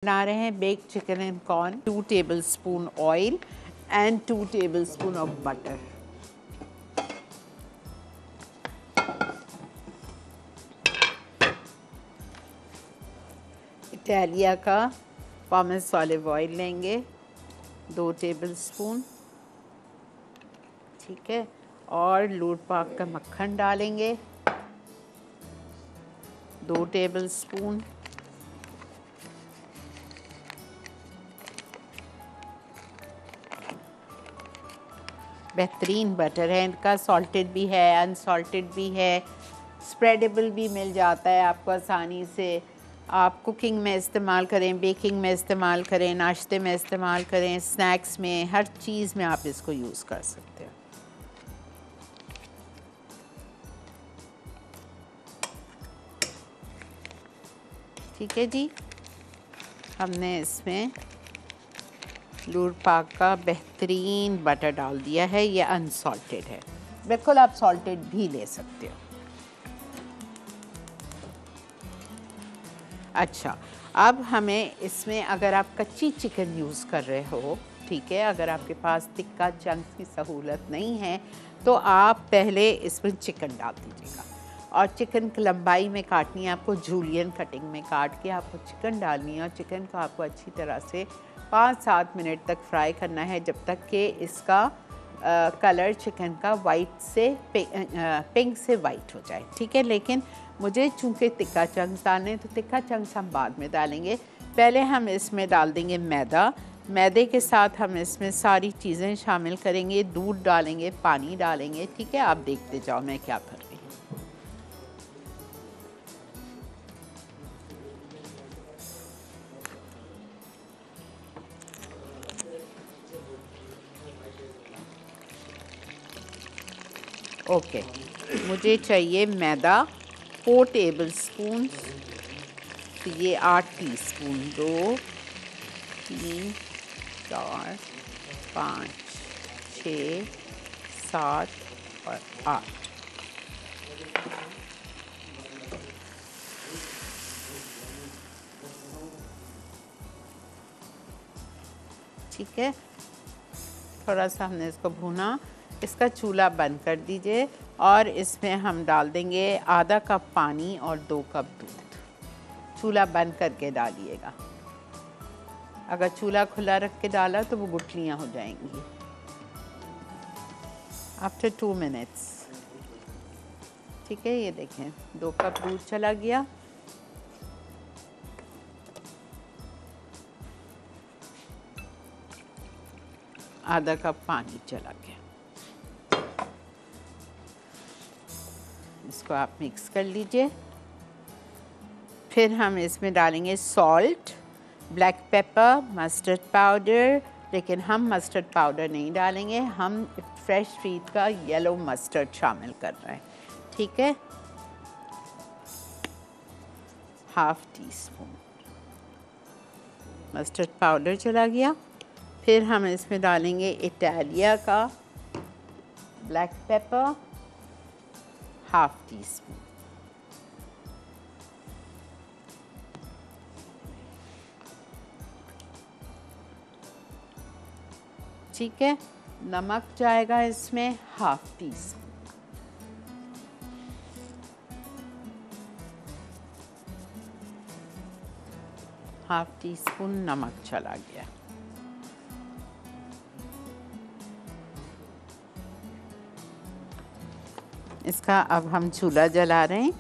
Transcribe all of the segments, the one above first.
बना रहे हैं bake chicken and corn. 2 tablespoon oil and 2 tablespoon of butter. Italia का पामेस ऑलिव ऑयल लेंगे 2 टेबलस्पून, ठीक है। और लूट पाक का मक्खन डालेंगे 2 टेबलस्पून। बेहतरीन बटर है इनका, सॉल्टेड भी है, अनसॉल्टेड भी है, स्प्रेडेबल भी मिल जाता है आपको आसानी से। आप कुकिंग में इस्तेमाल करें, बेकिंग में इस्तेमाल करें, नाश्ते में इस्तेमाल करें, स्नैक्स में, हर चीज़ में आप इसको यूज़ कर सकते हो। ठीक है जी, हमने इसमें लूट पाक का बेहतरीन बटर डाल दिया है। ये अनसॉल्टेड है, बिल्कुल आप सॉल्टेड भी ले सकते हो। अच्छा, अब हमें इसमें अगर आप कच्ची चिकन यूज़ कर रहे हो, ठीक है, अगर आपके पास टिक्का चंक्स की सहूलत नहीं है तो आप पहले इसमें चिकन डाल दीजिएगा। और चिकन की लंबाई में काटनी है आपको, जूलियन कटिंग में काट के आपको चिकन डालनी है। और चिकन को आपको अच्छी तरह से 5-7 मिनट तक फ्राई करना है, जब तक कि इसका कलर चिकन का वाइट से पिंक से वाइट हो जाए, ठीक है। लेकिन मुझे चूँकि टिक्का चंक्स डालने, तो टिक्का चंक्स हम बाद में डालेंगे। पहले हम इसमें डाल देंगे मैदा। मैदे के साथ हम इसमें सारी चीज़ें शामिल करेंगे, दूध डालेंगे, पानी डालेंगे, ठीक है। आप देखते जाओ मैं क्या कर रही हूँ। ओके, मुझे चाहिए मैदा 4 टेबलस्पून। तो ये 8 टीस्पून, 2, 3, 4, 5, 6, 7 और 8। ठीक है, थोड़ा सा हमने इसको भूना। इसका चूल्हा बंद कर दीजिए और इसमें हम डाल देंगे आधा कप पानी और 2 कप दूध। चूल्हा बंद करके डालिएगा, अगर चूल्हा खुला रख के डाला तो वो गुठलियाँ हो जाएंगी। आफ्टर 2 मिनट्स, ठीक है, ये देखें 2 कप दूध चला गया। आधा कप पानी चला गया। इसको आप मिक्स कर लीजिए। फिर हम इसमें डालेंगे salt, black pepper, mustard powder. लेकिन हम मस्टर्ड पाउडर नहीं डालेंगे, हम फ्रेश स्ट्रीट का येलो मस्टर्ड शामिल कर रहे हैं, ठीक है। ½ टीस्पून मस्टर्ड पाउडर चला गया। फिर हम इसमें डालेंगे इटालिया का ब्लैक पेपर, ½ टीस्पून। ठीक है, नमक जाएगा इसमें ½ टीस्पून। ½ टीस्पून नमक चला गया। इसका अब हम चूल्हा जला रहे हैं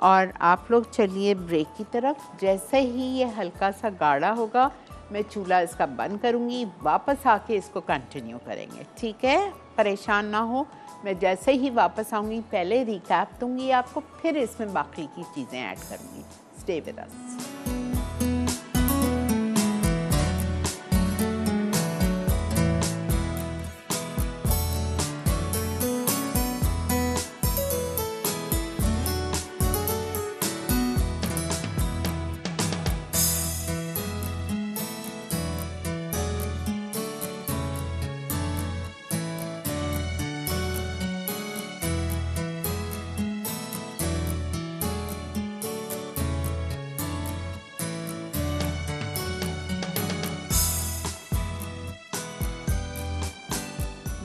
और आप लोग चलिए ब्रेक की तरफ। जैसे ही ये हल्का सा गाढ़ा होगा मैं चूल्हा इसका बंद करूँगी, वापस आके इसको कंटिन्यू करेंगे, ठीक है। परेशान ना हो, मैं जैसे ही वापस आऊँगी पहले रिकैप दूँगी आपको, फिर इसमें बाकी की चीज़ें ऐड करूँगी। Stay with us.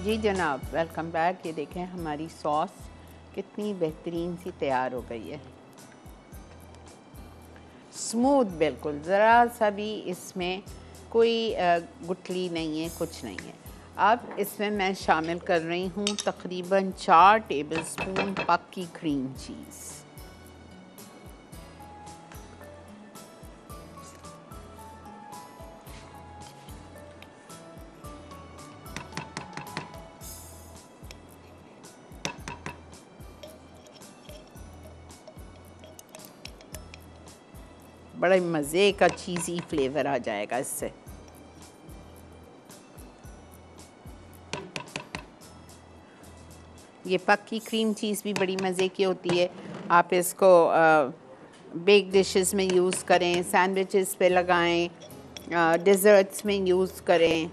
जी जनाब, वेलकम बैक। ये देखें हमारी सॉस कितनी बेहतरीन सी तैयार हो गई है, स्मूथ बिल्कुल, ज़रा सा भी इसमें कोई गुठली नहीं है, कुछ नहीं है। अब इसमें मैं शामिल कर रही हूँ तकरीबन 4 टेबलस्पून पक्की क्रीम चीज़। बड़े मज़े का चीज़ी फ्लेवर आ जाएगा इससे। ये पक्की क्रीम चीज़ भी बड़ी मज़े की होती है। आप इसको बेक डिशेस में यूज़ करें, सैंडविचेस पे लगाएं, डिज़र्ट्स में यूज़ करें।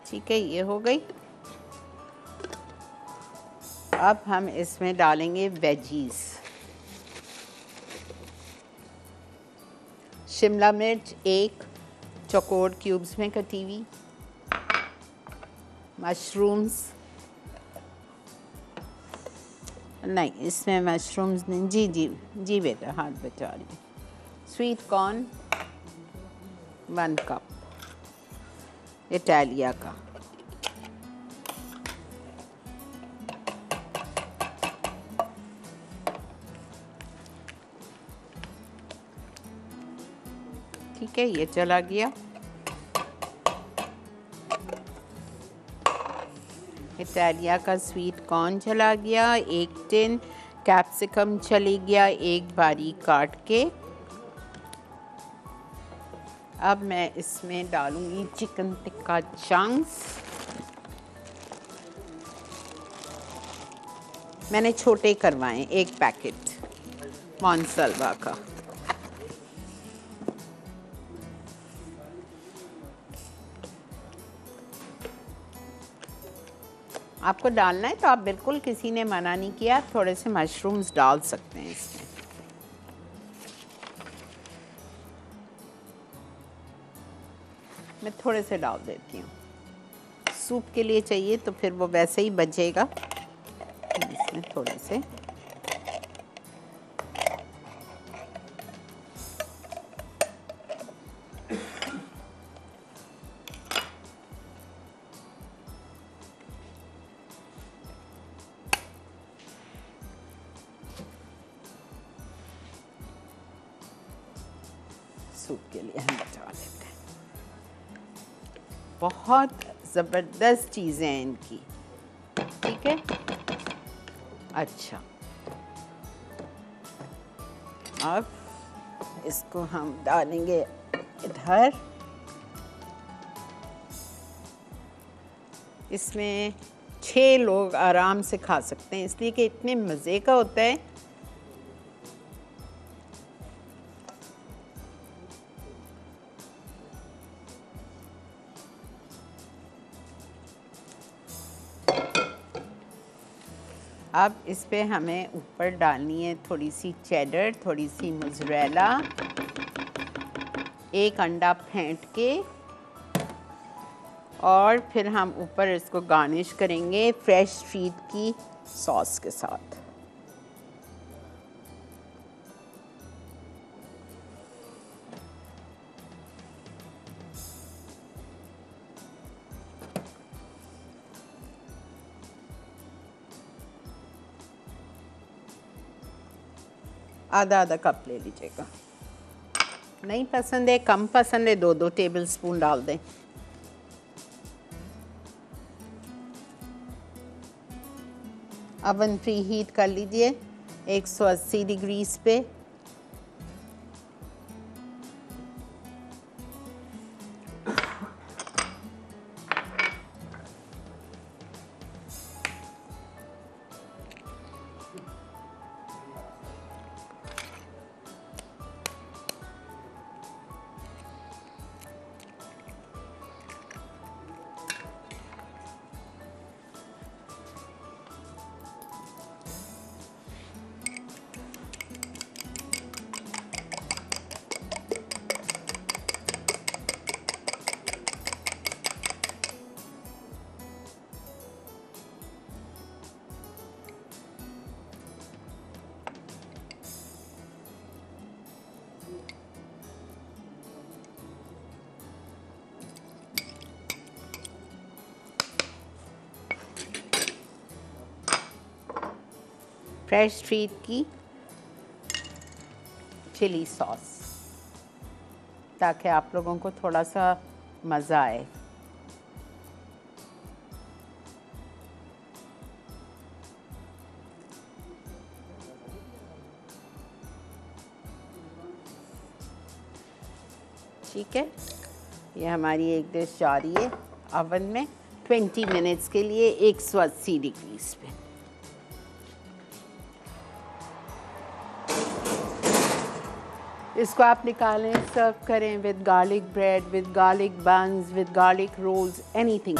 ठीक है, ये हो गई। अब हम इसमें डालेंगे वेजीज़। शिमला मिर्च 1 चौकोर क्यूब्स में कटी हुई, मशरूम्स नहीं, इसमें मशरूम्स नहीं, जी जी जी बेटा, हाथ बचा रही। स्वीट कॉर्न 1 कप इटालिया का, ठीक है, ये चला गया। इटालिया का स्वीट कॉर्न चला गया। 1 टिन कैप्सिकम चली गया, 1 बारीक काट के। अब मैं इसमें डालूंगी चिकन टिक्का चंक्स। मैंने छोटे करवाएं, 1 पैकेट मॉन्सलवा का। आपको डालना है तो आप बिल्कुल, किसी ने मना नहीं किया, थोड़े से मशरूम्स डाल सकते हैं इसमें। मैं थोड़े से डाल देती हूँ, सूप के लिए चाहिए तो फिर वो वैसे ही बचेगा। इसमें थोड़े से सूप के लिए हम बचा लेते हैं। बहुत ज़बरदस्त चीज़ें हैं इनकी, ठीक है। अच्छा, अब इसको हम डालेंगे इधर। इसमें 6 लोग आराम से खा सकते हैं, इसलिए कि इतने मज़े का होता है। अब इस पे हमें ऊपर डालनी है थोड़ी सी चेडर, थोड़ी सी मोज़रेला, 1 अंडा फेंट के, और फिर हम ऊपर इसको गार्निश करेंगे फ्रेश स्ट्रीट की सॉस के साथ। आधा आधा कप ले लीजिएगा। नहीं पसंद है, कम पसंद है, 2-2 टेबलस्पून डाल दें। अवन प्री हीट कर लीजिए 180 डिग्रीज पे। फ्रेश स्ट्रीट की चिली सॉस, ताकि आप लोगों को थोड़ा सा मज़ा आए। ठीक है, ये हमारी एक डिश जा रही है ओवन में 20 मिनट्स के लिए 180 डिग्रीज पे। इसको आप निकालें, सर्व करें with garlic bread, with garlic buns, with garlic rolls, anything.